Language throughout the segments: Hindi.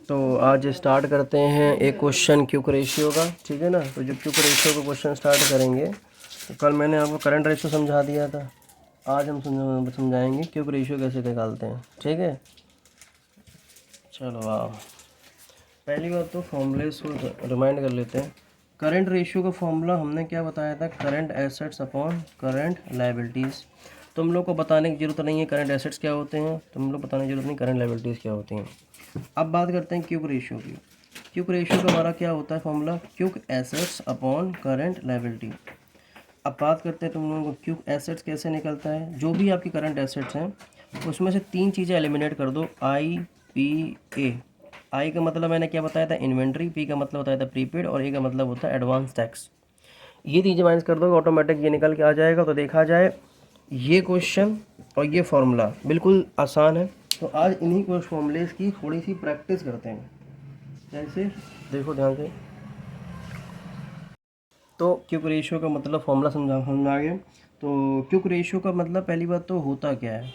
तो आज स्टार्ट करते हैं एक क्वेश्चन क्यूक रेशियो का, ठीक है ना। तो जो क्यूक रेशियो का क्वेश्चन स्टार्ट करेंगे, तो कल मैंने आपको करंट रेशियो समझा दिया था, आज हम समझाएंगे क्यूक रेशियो कैसे निकालते हैं, ठीक है। चलो आओ, पहली बात तो फॉर्मूले को रिमाइंड कर लेते हैं। करंट रेशियो का फॉर्मूला हमने क्या बताया था, current assets upon current liabilities. तुम लोग को बताने की ज़रूरत नहीं है करंट एसेट्स क्या होते हैं, तुम लोग बताने की ज़रूरत नहीं करंट लायबिलिटीज़ क्या होती हैं। अब बात करते हैं क्यूक रेशियो की। क्यूक रेशियो का हमारा क्या होता है formula, quick assets upon current liability. अब बात करते हैं तुम लोगों को क्यूक एसेट्स कैसे निकलता है। जो भी आपकी करंट एसेट्स हैं उसमें से तीन चीज़ें एलिमिनेट कर दो, आई पी ए। आई का मतलब मैंने क्या बताया था, इन्वेंट्री। पी का मतलब बताया था प्रीपेड, और ए का मतलब होता है एडवांस टैक्स। ये तीन माइनस कर दो, ऑटोमेटिक ये निकल के आ जाएगा। तो देखा जाए ये क्वेश्चन और ये फॉर्मूला बिल्कुल आसान है। तो आज इन्हीं कुछ फॉर्मूलेस की थोड़ी सी प्रैक्टिस करते हैं। जैसे देखो ध्यान से, तो क्यूक रेशियो का मतलब फॉर्मूला समझा गया। तो क्यूक रेशियो का मतलब पहली बात तो होता क्या है,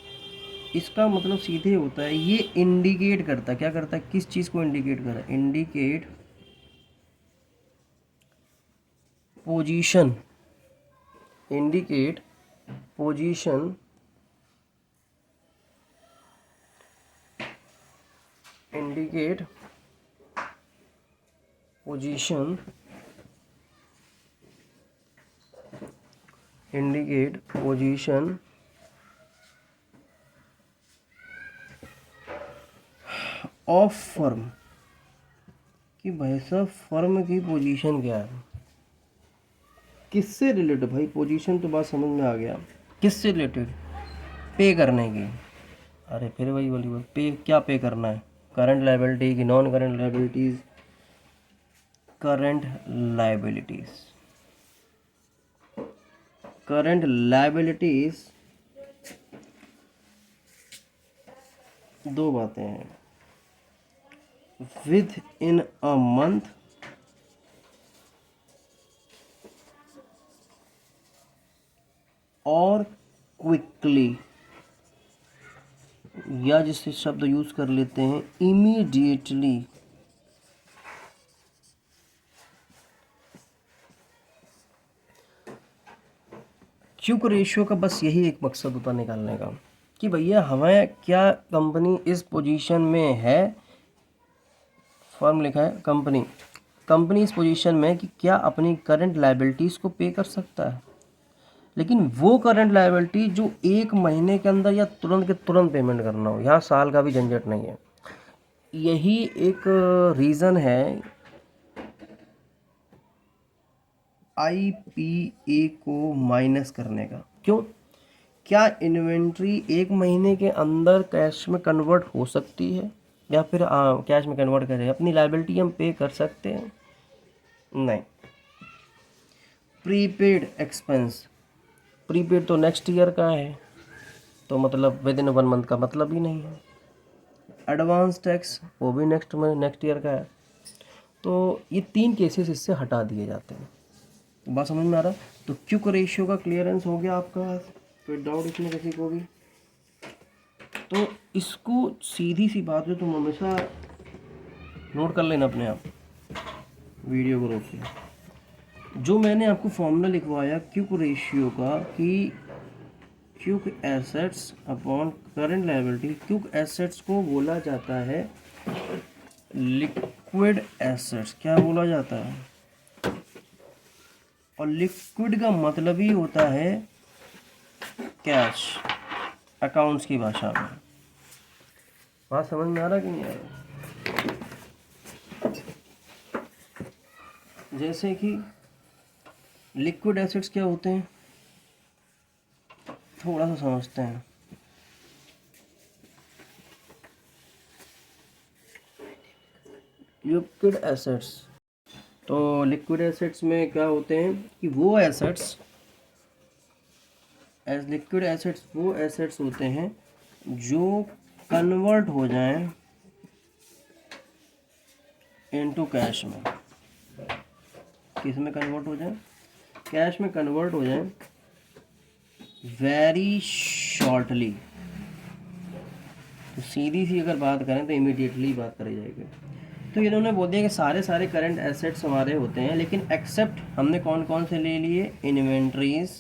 इसका मतलब सीधे होता है, ये इंडिकेट करता है, क्या करता है, किस चीज़ को इंडिकेट कर रहा है, indicate position, indicate position, indicate position, indicate position of firm, कि भाई साहब फर्म की पोजीशन क्या है, किससे रिलेटेड। भाई पोजीशन तो बात समझ में आ गया, किससे रिलेटेड, पे करने की। अरे फिर वही बोली बात, पे क्या पे करना है, करंट लायबिलिटी की non current liabilities, current liabilities, current liabilities. दो बातें हैं, विद इन अ मंथ और क्विकली, या जिससे शब्द यूज कर लेते हैं इमीडिएटली। क्यूक रेशियो का बस यही एक मकसद होता निकालने का, कि भैया हमें क्या कंपनी इस पोजीशन में है, फर्म लिखा है कंपनी, कंपनी इस पोजीशन में कि क्या अपनी करंट लायबिलिटीज़ को पे कर सकता है, लेकिन वो करंट लायबिलिटी जो एक महीने के अंदर या तुरंत के तुरंत पेमेंट करना हो, यहाँ साल का भी झंझट नहीं है। यही एक रीज़न है IPA को माइनस करने का। क्यों, क्या इन्वेंट्री एक महीने के अंदर कैश में कन्वर्ट हो सकती है, या फिर कैश में कन्वर्ट करें, अपनी लायबिलिटी हम पे कर सकते हैं, नहीं। प्रीपेड एक्सपेंस, प्रीपेड तो नेक्स्ट ईयर का है, तो मतलब विद इन 1 मंथ का मतलब ही नहीं है। एडवांस टैक्स वो भी नेक्स्ट ईयर का है। तो ये तीन केसेस इससे हटा दिए जाते हैं। बात समझ में आ रहा है। तो क्यूक रेशियो का क्लियरेंस हो गया आपका, कोई डाउट इसमें किसी को भी। तो इसको सीधी सी बात है, तुम हमेशा नोट कर लेना अपने आप, वीडियो को रोक के। जो मैंने आपको फॉर्मूला लिखवाया क्यूक रेशियो का, कि quick assets upon current liability, quick assets को बोला जाता है लिक्विड एसेट्स। क्या बोला जाता है, और लिक्विड का मतलब ही होता है कैश, अकाउंट्स की भाषा में। बात समझ में आ रहा कि नहीं आ रहा। जैसे कि लिक्विड एसेट्स क्या होते हैं, थोड़ा सा समझते हैं। लिक्विड एसेट्स, तो लिक्विड एसेट्स में क्या होते हैं कि वो एसेट्स, एज लिक्विड एसेट्स वो एसेट्स होते हैं जो कन्वर्ट हो जाएं इनटू कैश में। किस में कन्वर्ट हो जाएं, कैश में कन्वर्ट हो जाएं वेरी शॉर्टली। तो सीधी सी अगर बात करें तो इमीडिएटली बात करी जाएगी। तो इन्होंने बोल दिया कि सारे करंट एसेट्स हमारे होते हैं, लेकिन एक्सेप्ट हमने कौन कौन से ले लिए, इन्वेंट्रीज,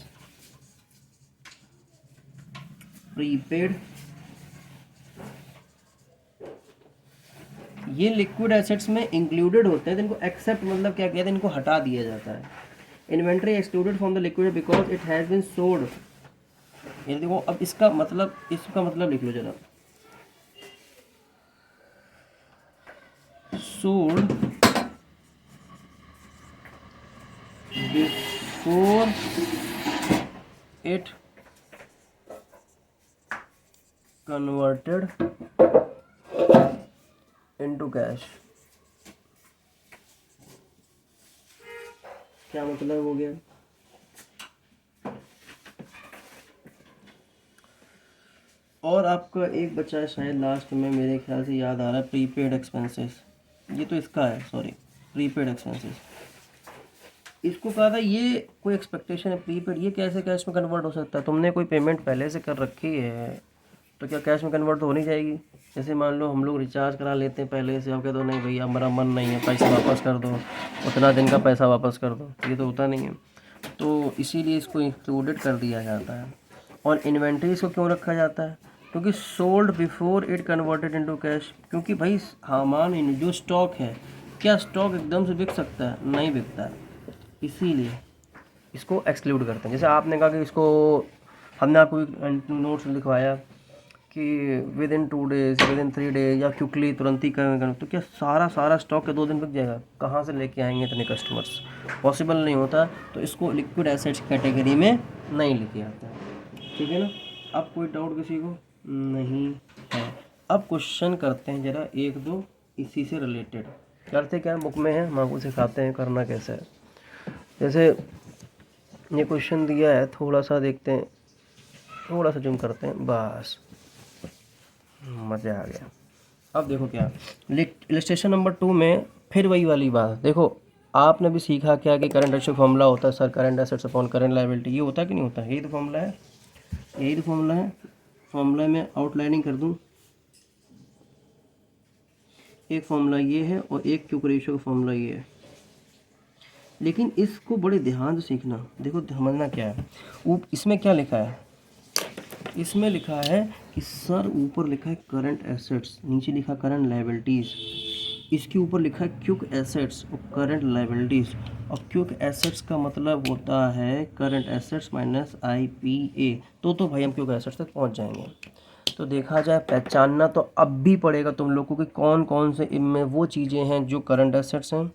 प्रीपेड, ये लिक्विड एसेट्स में इंक्लूडेड होते हैं, तो इनको एक्सेप्ट मतलब क्या कहते हैं, इनको हटा दिया जाता है। Inventory excluded from the liquid because it has been sold. ये देखो, अब इसका मतलब लिख लो जरा, sold before it converted into cash। क्या मतलब हो गया? और आपका एक बचा है शायद लास्ट में, मेरे ख्याल से याद आ रहा है, प्रीपेड एक्सपेंसेस। ये तो इसका है, सॉरी, प्रीपेड एक्सपेंसेस। इसको कहा था ये कोई एक्सपेक्टेशन है प्रीपेड, ये कैसे कैश में कन्वर्ट हो सकता है? तुमने कोई पेमेंट पहले से कर रखी है तो क्या कैश में कन्वर्ट तो होनी जाएगी। जैसे मान लो हम लोग रिचार्ज करा लेते हैं पहले से, आप कहते हो नहीं भैया मेरा मन नहीं है, पैसा वापस कर दो, उतना दिन का पैसा वापस कर दो, ये तो होता नहीं है। तो इसीलिए इसको इंक्लूडेड कर दिया जाता है। और इन्वेंट्रीज को क्यों रखा जाता है? क्योंकि sold before it converted into cash, क्योंकि भाई सामान जो स्टॉक है, क्या स्टॉक एकदम से बिक सकता है? नहीं बिकता है, इसीलिए इसको एक्सक्लूड करते हैं। जैसे आपने कहा कि इसको, हमने आपको नोट्स लिखवाया कि with in 2 days, with in 3 days, या क्विकली, तुरंत ही करें, तो क्या सारा स्टॉक के 2 दिन बिक जाएगा? कहाँ से लेके आएंगे इतने कस्टमर्स? पॉसिबल नहीं होता। तो इसको लिक्विड एसेट्स कैटेगरी में नहीं लेके आता है, ठीक है ना। अब कोई डाउट किसी को नहीं है? अब क्वेश्चन करते हैं जरा 1-2 इसी से रिलेटेड। करते क्या बुक में है, हम आपको सिखाते हैं करना कैसे है। जैसे ये क्वेश्चन दिया है, थोड़ा सा देखते हैं, थोड़ा सा जूम करते हैं, बस मज़ा आ गया। अब देखो क्या इलस्ट्रेशन नंबर 2 में फिर वही वाली बात। देखो आपने भी सीखा क्या कि करंट एसेट फॉर्मूला होता है sir, current assets upon current liability, ये होता है कि नहीं होता? यही तो फॉर्मूला है, यही तो फॉर्मूला है। फॉर्मूला में आउटलाइनिंग कर दूं, एक फॉर्मूला ये है और एक क्यूक रेशियो का फॉर्मूला ये है। लेकिन इसको बड़े ध्यान से सीखना। देखो समझना क्या है, इसमें क्या लिखा है, इसमें लिखा है कि सर ऊपर लिखा है करंट एसेट्स, नीचे लिखा करंट लायबिलिटीज़, इसके ऊपर लिखा है क्विक एसेट्स और करंट लायबिलिटीज़। और क्विक एसेट्स का मतलब होता है करंट एसेट्स माइनस IPA। तो भाई हम क्विक एसेट्स तक पहुंच जाएंगे। तो देखा जाए पहचानना तो अब भी पड़ेगा तुम लोग को कि कौन कौन से इनमें वो चीज़ें हैं जो करंट एसेट्स हैं